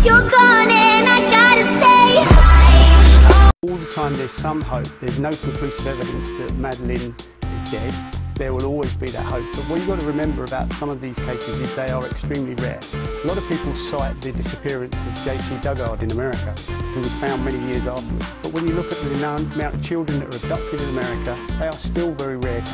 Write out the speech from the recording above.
You're gone and I gotta stay high. All the time there's some hope. There's no conclusive evidence that Madeleine is dead. There will always be that hope. But what you've got to remember about some of these cases is they are extremely rare. A lot of people cite the disappearance of J.C. Dugard in America, who was found many years afterwards. But when you look at the amount of children that are abducted in America, they are still very rare.